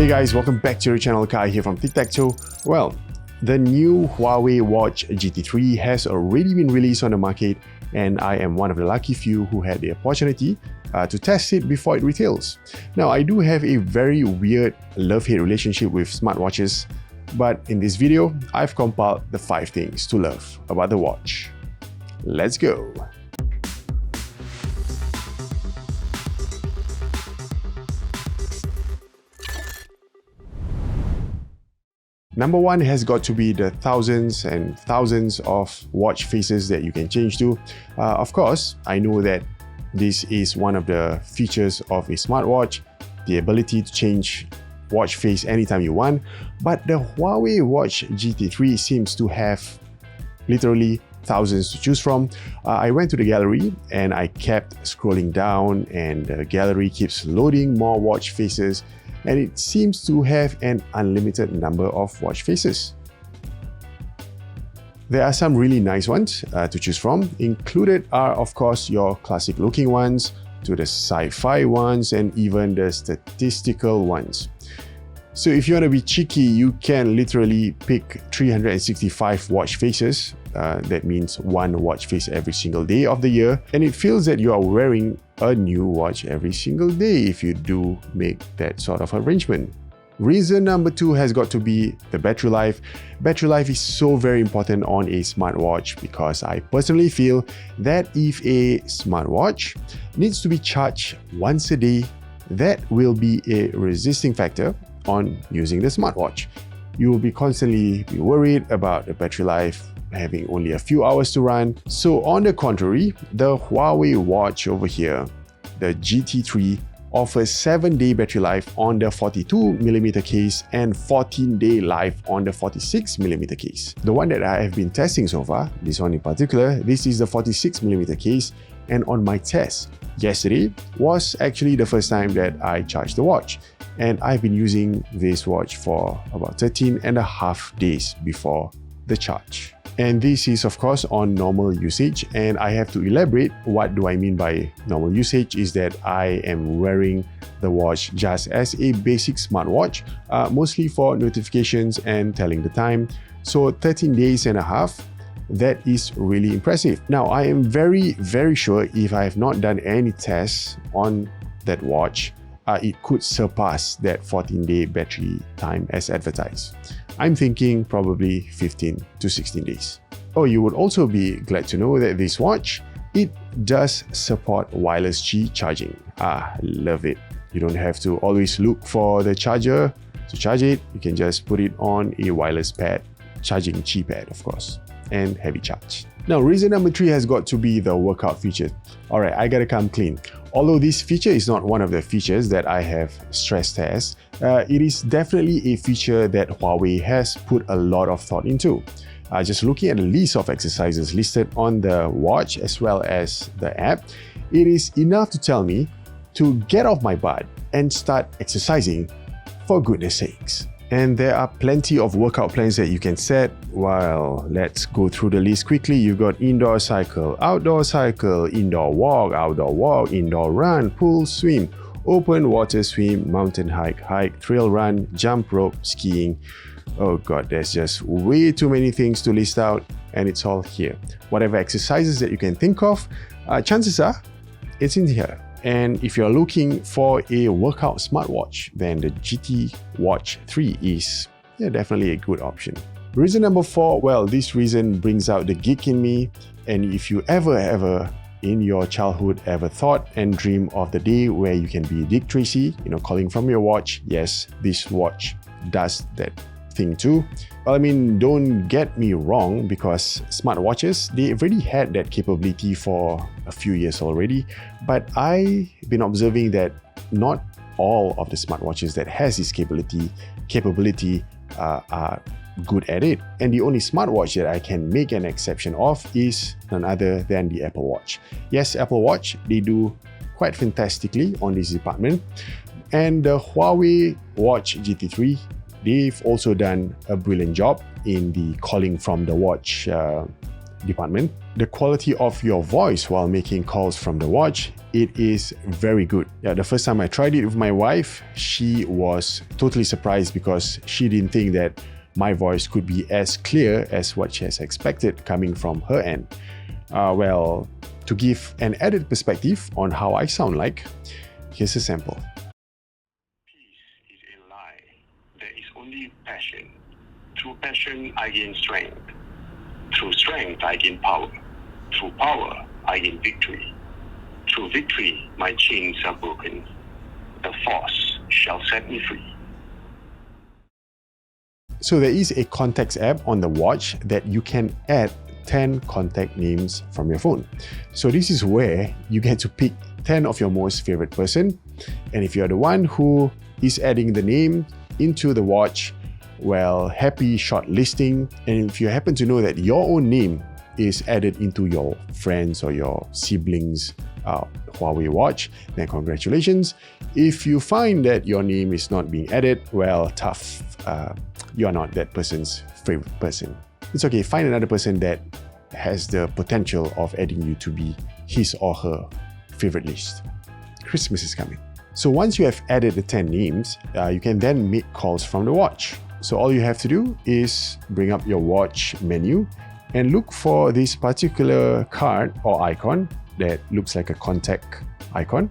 Hey guys, welcome back to your channel. Kai here from Telco. Well, the new Huawei Watch GT3 has already been released on the market, and I am one of the lucky few who had the opportunity to test it before it retails. Now, I do have a very weird love-hate relationship with smartwatches, but in this video, I've compiled the 5 things to love about the watch. Let's go! Number 1 has got to be the thousands and thousands of watch faces that you can change to. Of course, I know that this is one of the features of a smartwatch, the ability to change watch face anytime you want, but the Huawei Watch GT3 seems to have literally thousands to choose from. I went to the gallery and I kept scrolling down, and the gallery keeps loading more watch faces, and it seems to have an unlimited number of watch faces. There are some really nice ones to choose from. Included are, of course, your classic looking ones, to the sci-fi ones, and even the statistical ones. So if you want to be cheeky, you can literally pick 365 watch faces. That means one watch face every single day of the year, and it feels that you are wearing a new watch every single day if you do make that sort of arrangement. Reason number 2 has got to be the battery life. Battery life is so very important on a smartwatch because I personally feel that if a smartwatch needs to be charged once a day, that will be a resisting factor on using the smartwatch. You will be constantly worried about the battery life having only a few hours to run. So on the contrary, the Huawei watch over here, the GT3, offers 7-day battery life on the 42mm case and 14-day life on the 46mm case. The one that I have been testing so far, this one in particular, this is the 46mm case, and on my test yesterday was actually the first time that I charged the watch, and I've been using this watch for about 13.5 days before the charge. And this is of course on normal usage, and I have to elaborate what do I mean by normal usage is that I am wearing the watch just as a basic smartwatch, mostly for notifications and telling the time. So 13.5 days, that is really impressive. Now I am very sure if I have not done any tests on that watch, it could surpass that 14-day battery time as advertised. I'm thinking probably 15 to 16 days. Oh, you would also be glad to know that this watch, it does support wireless Qi charging. Love it. You don't have to always look for the charger to charge it. You can just put it on a wireless pad, charging Qi pad of course, and heavy charge. Now, reason number 3 has got to be the workout feature. Alright, I gotta come clean. Although this feature is not one of the features that I have stress tested, it is definitely a feature that Huawei has put a lot of thought into. Just looking at the list of exercises listed on the watch as well as the app, it is enough to tell me to get off my butt and start exercising, for goodness sakes. And there are plenty of workout plans that you can set. Well, let's go through the list quickly. You've got indoor cycle, indoor walk, indoor run, pool, swim, open water swim, mountain hike, trail run, jump rope, skiing. Oh god, there's just way too many things to list out, and it's all here. Whatever exercises that you can think of, chances are it's in here. And if you're looking for a workout smartwatch, then the GT Watch 3 is definitely a good option. Reason number 4, well, this reason brings out the geek in me. And if you ever in your childhood ever thought and dream of the day where you can be Dick Tracy, calling from your watch, yes, this watch does that thing too. Well, I mean, don't get me wrong, because smartwatches, they've already had that capability for a few years already, but I've been observing that not all of the smartwatches that has this capability are good at it. And the only smartwatch that I can make an exception of is none other than the Apple Watch. Yes, Apple Watch, they do quite fantastically on this department. And the Huawei Watch GT3, they've also done a brilliant job in the calling from the watch department. The quality of your voice while making calls from the watch, it is very good. Yeah, the first time I tried it with my wife, she was totally surprised because she didn't think that my voice could be as clear as what she has expected coming from her end. Well, to give an added perspective on how I sound like, here's a sample. Peace is a lie. There is only passion. Through passion, I gain strength. Through strength, I gain power. Through power, I gain victory. Through victory, my chains are broken. The force shall set me free. So there is a contacts app on the watch that you can add 10 contact names from your phone. So this is where you get to pick 10 of your most favorite person. And if you're the one who is adding the name into the watch, well, happy shortlisting. And if you happen to know that your own name is added into your friends or your siblings' Huawei watch, then congratulations. If you find that your name is not being added, well, tough. You are not that person's favorite person. It's okay, find another person that has the potential of adding you to be his or her favorite list. Christmas is coming. So once you have added the 10 names, you can then make calls from the watch. So all you have to do is bring up your watch menu and look for this particular card or icon that looks like a contact icon,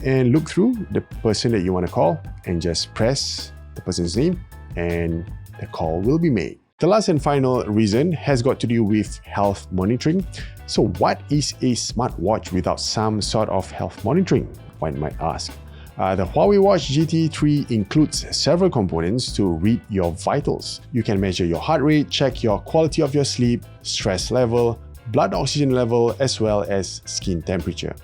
and look through the person that you want to call and just press the person's name and the call will be made. The last and final reason has got to do with health monitoring. So what is a smartwatch without some sort of health monitoring, one might ask? The Huawei Watch GT 3 includes several components to read your vitals. You can measure your heart rate, check your quality of your sleep, stress level, blood oxygen level, as well as skin temperature.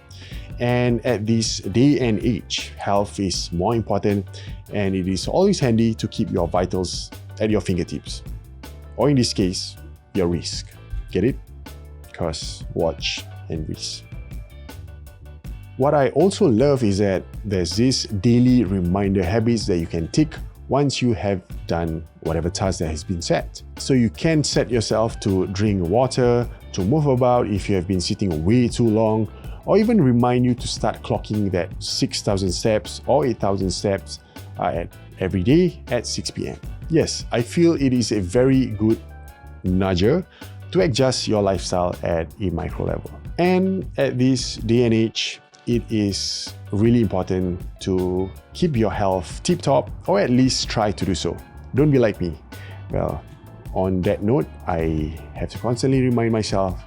And at this day and age, health is more important, and it is always handy to keep your vitals at your fingertips. Or in this case, your wrist. Get it? Because watch and wrist. What I also love is that there's this daily reminder habits that you can tick once you have done whatever task that has been set. So you can set yourself to drink water, to move about if you have been sitting way too long, or even remind you to start clocking that 6,000 steps or 8,000 steps every day at 6 p.m. Yes, I feel it is a very good nudger to adjust your lifestyle at a micro level. And at this day and age, it is really important to keep your health tip-top, or at least try to do so. Don't be like me. Well, on that note, I have to constantly remind myself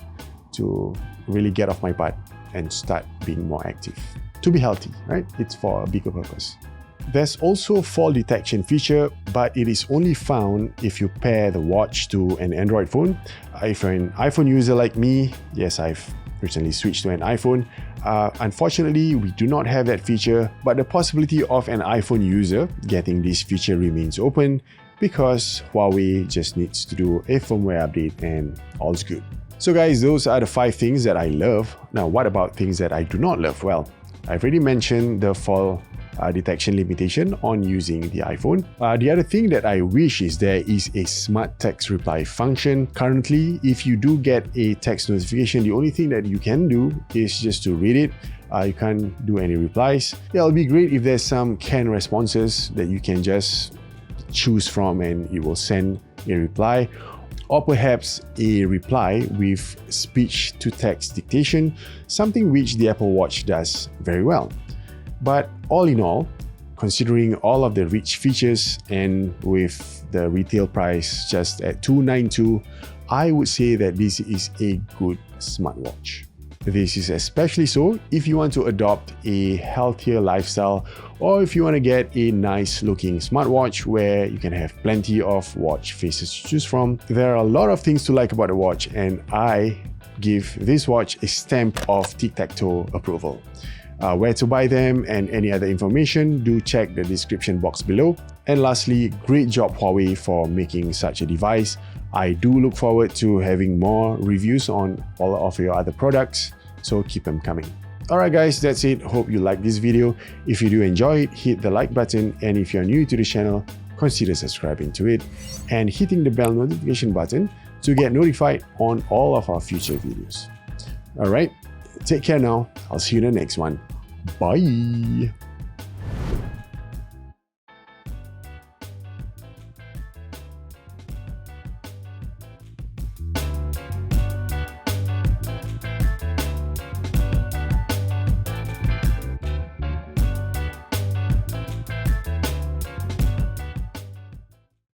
to really get off my butt and start being more active. To be healthy, right? It's for a bigger purpose. There's also fall detection feature, but it is only found if you pair the watch to an Android phone. If you're an iPhone user like me, yes, I've recently switched to an iPhone. Unfortunately, we do not have that feature, but the possibility of an iPhone user getting this feature remains open because Huawei just needs to do a firmware update and all's good. So guys, those are the 5 things that I love. Now, what about things that I do not love? Well, I've already mentioned the fall detection limitation on using the iPhone. The other thing that I wish is there is a smart text reply function. Currently, if you do get a text notification, the only thing that you can do is just to read it. You can't do any replies. Yeah, it'll be great if there's some canned responses that you can just choose from and it will send a reply. Or perhaps a reply with speech-to-text dictation, something which the Apple Watch does very well. But all in all, considering all of the rich features and with the retail price just at $292, I would say that this is a good smartwatch. This is especially so if you want to adopt a healthier lifestyle, or if you want to get a nice looking smartwatch where you can have plenty of watch faces to choose from. There are a lot of things to like about the watch, and I give this watch a stamp of tic-tac-toe approval. Where to buy them and any other information, do check the description box below. And lastly, great job Huawei for making such a device. I do look forward to having more reviews on all of your other products, so keep them coming. Alright guys, that's it. Hope you liked this video. If you do enjoy it, hit the like button, and if you're new to the channel, consider subscribing to it and hitting the bell notification button to get notified on all of our future videos. All right, take care now. I'll see you in the next one. Bye.